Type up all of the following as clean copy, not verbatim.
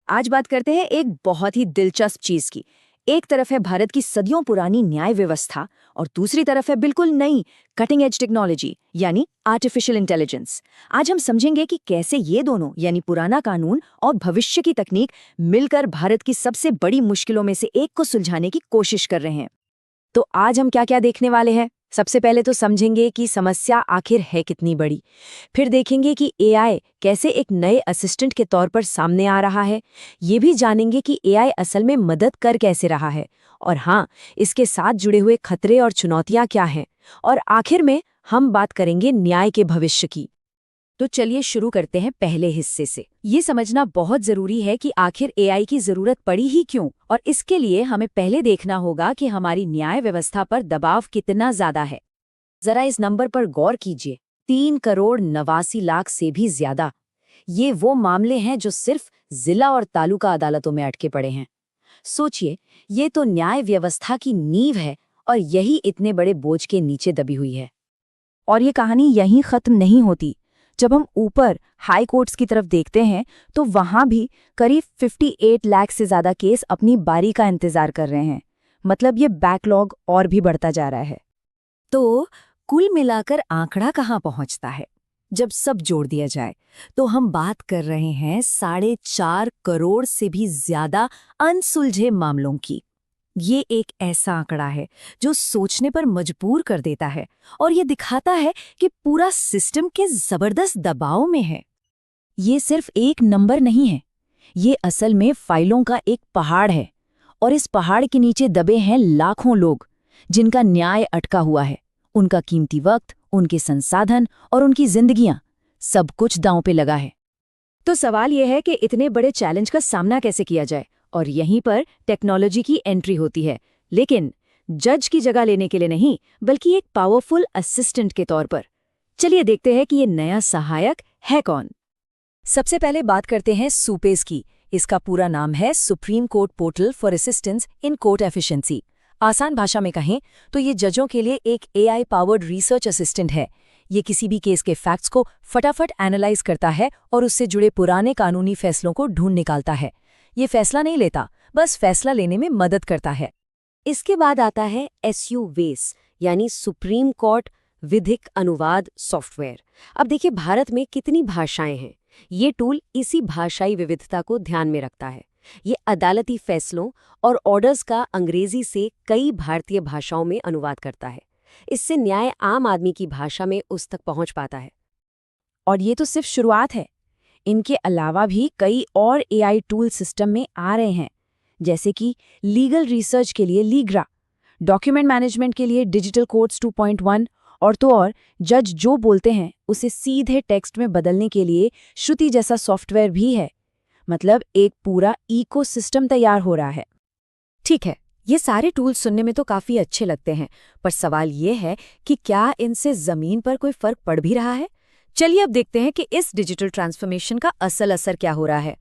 आज बात करते हैं एक बहुत ही दिलचस्प चीज की। एक तरफ है भारत की सदियों पुरानी न्याय व्यवस्था और दूसरी तरफ है बिल्कुल नई कटिंग एज टेक्नोलॉजी यानी आर्टिफिशियल इंटेलिजेंस। आज हम समझेंगे कि कैसे ये दोनों यानी पुराना कानून और भविष्य की तकनीक मिलकर भारत की सबसे बड़ी मुश्किलों में से एक को सुलझाने की कोशिश कर रहे हैं। तो आज हम क्या क्या देखने वाले हैं। सबसे पहले तो समझेंगे कि समस्या आखिर है कितनी बड़ी। फिर देखेंगे कि एआई कैसे एक नए असिस्टेंट के तौर पर सामने आ रहा है। ये भी जानेंगे कि एआई असल में मदद कर कैसे रहा है। और हाँ, इसके साथ जुड़े हुए खतरे और चुनौतियां क्या हैं। और आखिर में हम बात करेंगे न्याय के भविष्य की। तो चलिए शुरू करते हैं पहले हिस्से से। ये समझना बहुत जरूरी है कि आखिर एआई की जरूरत पड़ी ही क्यों, और इसके लिए हमें पहले देखना होगा कि हमारी न्याय व्यवस्था पर दबाव कितना ज्यादा है। जरा इस नंबर पर गौर कीजिए, 3,89,00,000 से भी ज्यादा। ये वो मामले हैं जो सिर्फ जिला और तालुका अदालतों में अटके पड़े हैं। सोचिए, ये तो न्याय व्यवस्था की नींव है और यही इतने बड़े बोझ के नीचे दबी हुई है। और ये कहानी यहीं खत्म नहीं होती। जब हम ऊपर हाई कोर्ट्स की तरफ देखते हैं तो वहां भी करीब 58 लाख से ज्यादा केस अपनी बारी का इंतजार कर रहे हैं। मतलब ये बैकलॉग और भी बढ़ता जा रहा है। तो कुल मिलाकर आंकड़ा कहाँ पहुंचता है? जब सब जोड़ दिया जाए तो हम बात कर रहे हैं 4.5 करोड़ से भी ज्यादा अनसुलझे मामलों की। ये एक ऐसा आंकड़ा है जो सोचने पर मजबूर कर देता है और ये दिखाता है कि पूरा सिस्टम के जबरदस्त दबाव में है। ये सिर्फ एक नंबर नहीं है, ये असल में फाइलों का एक पहाड़ है। और इस पहाड़ के नीचे दबे हैं लाखों लोग जिनका न्याय अटका हुआ है। उनका कीमती वक्त, उनके संसाधन और उनकी जिंदगियां, सब कुछ दांव पे लगा है। तो सवाल यह है कि इतने बड़े चैलेंज का सामना कैसे किया जाए, और यहीं पर टेक्नोलॉजी की एंट्री होती है। लेकिन जज की जगह लेने के लिए नहीं, बल्कि एक पावरफुल असिस्टेंट के तौर पर। चलिए देखते हैं कि ये नया सहायक है कौन। सबसे पहले बात करते हैं सुपेस की। इसका पूरा नाम है supreme court portal for assistance in court efficiency. आसान भाषा में कहें तो ये जजों के लिए एक एआई पावर्ड रिसर्च असिस्टेंट है। ये किसी भी केस के फैक्ट्स को फटाफट एनालाइज करता है और उससे जुड़े पुराने कानूनी फैसलों को ढूंढ निकालता है। ये फैसला नहीं लेता, बस फैसला लेने में मदद करता है। इसके बाद आता है एसयू वेस यानी सुप्रीम कोर्ट विधिक अनुवाद सॉफ्टवेयर। अब देखिए, भारत में कितनी भाषाएं हैं। ये टूल इसी भाषाई विविधता को ध्यान में रखता है। ये अदालती फैसलों और ऑर्डर्स का अंग्रेजी से कई भारतीय भाषाओं में अनुवाद करता है। इससे न्याय आम आदमी की भाषा में उस तक पहुंच पाता है। और ये तो सिर्फ शुरुआत है। इनके अलावा भी कई और एआई टूल सिस्टम में आ रहे हैं, जैसे कि लीगल रिसर्च के लिए लीग्रा, डॉक्यूमेंट मैनेजमेंट के लिए डिजिटल कोर्ट्स 2.1 और तो और जज जो बोलते हैं उसे सीधे टेक्स्ट में बदलने के लिए श्रुति जैसा सॉफ्टवेयर भी है। मतलब एक पूरा इकोसिस्टम तैयार हो रहा है। ठीक है, ये सारे टूल्स सुनने में तो काफी अच्छे लगते हैं, पर सवाल ये है कि क्या इनसे जमीन पर कोई फर्क पड़ भी रहा है? चलिए अब देखते हैं कि इस डिजिटल ट्रांसफॉर्मेशन का असल असर क्या हो रहा है।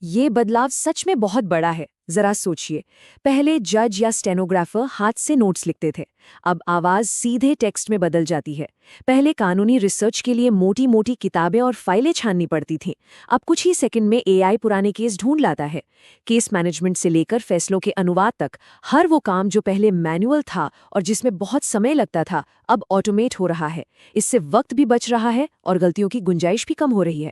ये बदलाव सच में बहुत बड़ा है। जरा सोचिए, पहले जज या स्टेनोग्राफर हाथ से नोट्स लिखते थे, अब आवाज सीधे टेक्स्ट में बदल जाती है। पहले कानूनी रिसर्च के लिए मोटी मोटी किताबें और फाइलें छाननी पड़ती थीं, अब कुछ ही सेकंड में एआई पुराने केस ढूंढ लाता है। केस मैनेजमेंट से लेकर फैसलों के अनुवाद तक हर वो काम जो पहले मैनुअल था और जिसमें बहुत समय लगता था, अब ऑटोमेट हो रहा है। इससे वक्त भी बच रहा है और गलतियों की गुंजाइश भी कम हो रही है।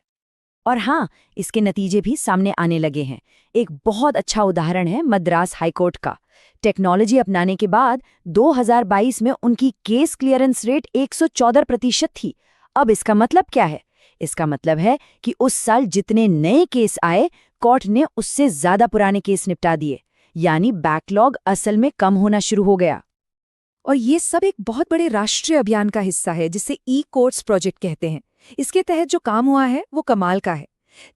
और हाँ, इसके नतीजे भी सामने आने लगे हैं। एक बहुत अच्छा उदाहरण है मद्रास हाईकोर्ट का। टेक्नोलॉजी अपनाने के बाद 2022 में उनकी केस क्लियरेंस रेट 114% थी। अब इसका मतलब क्या है? इसका मतलब है कि उस साल जितने नए केस आए, कोर्ट ने उससे ज्यादा पुराने केस निपटा दिए। यानी बैकलॉग असल में कम होना शुरू हो गया। और ये सब एक बहुत बड़े राष्ट्रीय अभियान का हिस्सा है जिसे ई कोर्ट्स प्रोजेक्ट कहते हैं। इसके तहत जो काम हुआ है वो कमाल का है।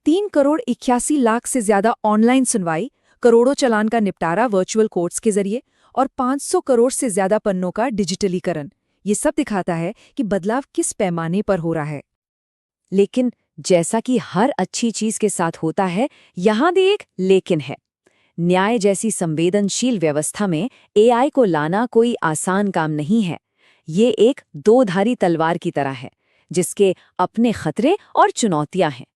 3,81,00,000 से ज्यादा ऑनलाइन सुनवाई, करोड़ों चालान का निपटारा वर्चुअल कोर्ट्स के जरिए और 500 करोड़ से ज्यादा पन्नों का डिजिटलीकरण। ये सब दिखाता है कि बदलाव किस पैमाने पर हो रहा है। लेकिन जैसा कि हर अच्छी चीज के साथ होता है, यहाँ भी एक लेकिन है। न्याय जैसी संवेदनशील व्यवस्था में एआई को लाना कोई आसान काम नहीं है। ये एक दो धारी तलवार की तरह है, जिसके अपने खतरे और चुनौतियां हैं।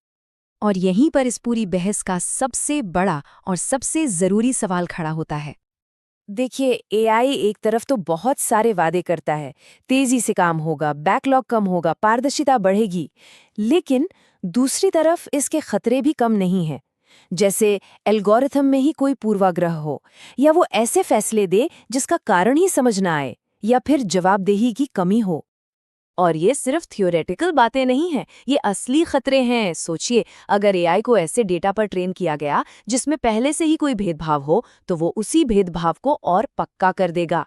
और यहीं पर इस पूरी बहस का सबसे बड़ा और सबसे ज़रूरी सवाल खड़ा होता है। देखिए, एआई एक तरफ तो बहुत सारे वादे करता है, तेजी से काम होगा, बैकलॉग कम होगा, पारदर्शिता बढ़ेगी। लेकिन दूसरी तरफ इसके खतरे भी कम नहीं हैं। जैसे एल्गोरिथम में ही कोई पूर्वाग्रह हो, या वो ऐसे फैसले दे जिसका कारण ही समझ ना आए, या फिर जवाबदेही की कमी हो। और ये सिर्फ थियोरेटिकल बातें नहीं हैं, ये असली खतरे हैं। सोचिए, अगर एआई को ऐसे डेटा पर ट्रेन किया गया जिसमें पहले से ही कोई भेदभाव हो, तो वो उसी भेदभाव को और पक्का कर देगा।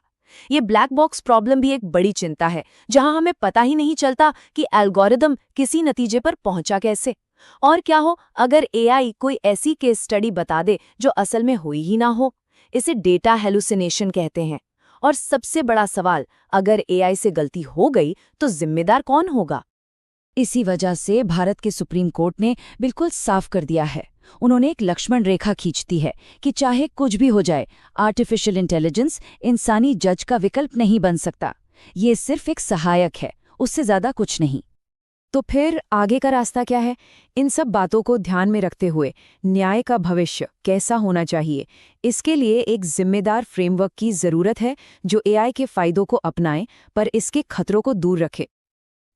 ये ब्लैक बॉक्स प्रॉब्लम भी एक बड़ी चिंता है, जहां हमें पता ही नहीं चलता कि एल्गोरिदम किसी नतीजे पर पहुंचा कैसे। और क्या हो अगर एआई कोई ऐसी केस स्टडी बता दे जो असल में हुई ही ना हो। इसे डेटा हेलुसिनेशन कहते हैं। और सबसे बड़ा सवाल, अगर एआई से गलती हो गई तो जिम्मेदार कौन होगा? इसी वजह से भारत के सुप्रीम कोर्ट ने बिल्कुल साफ कर दिया है। उन्होंने एक लक्ष्मण रेखा खींचती है कि चाहे कुछ भी हो जाए, आर्टिफिशियल इंटेलिजेंस इंसानी जज का विकल्प नहीं बन सकता। ये सिर्फ एक सहायक है, उससे ज्यादा कुछ नहीं। तो फिर आगे का रास्ता क्या है? इन सब बातों को ध्यान में रखते हुए न्याय का भविष्य कैसा होना चाहिए, इसके लिए एक जिम्मेदार फ्रेमवर्क की जरूरत है जो एआई के फायदों को अपनाए पर इसके खतरों को दूर रखे।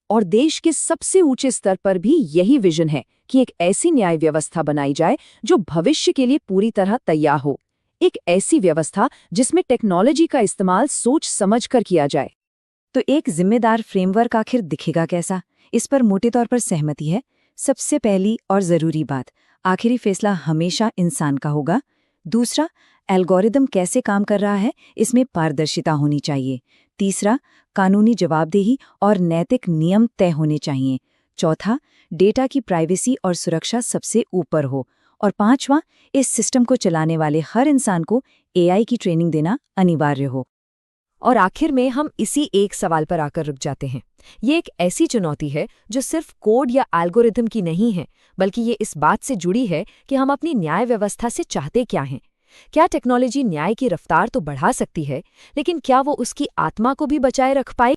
और देश के सबसे ऊंचे स्तर पर भी यही विजन है कि एक ऐसी न्याय व्यवस्था बनाई जाए जो भविष्य के लिए पूरी तरह तैयार हो। एक ऐसी व्यवस्था जिसमें टेक्नोलॉजी का इस्तेमाल सोच समझकर किया जाए। तो एक जिम्मेदार फ्रेमवर्क आखिर दिखेगा कैसा? इस पर मोटे तौर पर सहमति है। सबसे पहली और जरूरी बात, आखिरी फैसला हमेशा इंसान का होगा। दूसरा, एल्गोरिदम कैसे काम कर रहा है, इसमें पारदर्शिता होनी चाहिए। तीसरा, कानूनी जवाबदेही और नैतिक नियम तय होने चाहिए। चौथा, डेटा की प्राइवेसी और सुरक्षा सबसे ऊपर हो। और पांचवा, इस सिस्टम को चलाने वाले हर इंसान को एआई की ट्रेनिंग देना अनिवार्य हो। और आखिर में हम इसी एक सवाल पर आकर रुक जाते हैं। ये एक ऐसी चुनौती है जो सिर्फ कोड या एल्गोरिथम की नहीं है, बल्कि ये इस बात से जुड़ी है कि हम अपनी न्याय व्यवस्था से चाहते क्या हैं। क्या टेक्नोलॉजी न्याय की रफ्तार तो बढ़ा सकती है, लेकिन क्या वो उसकी आत्मा को भी बचाए रख पाए?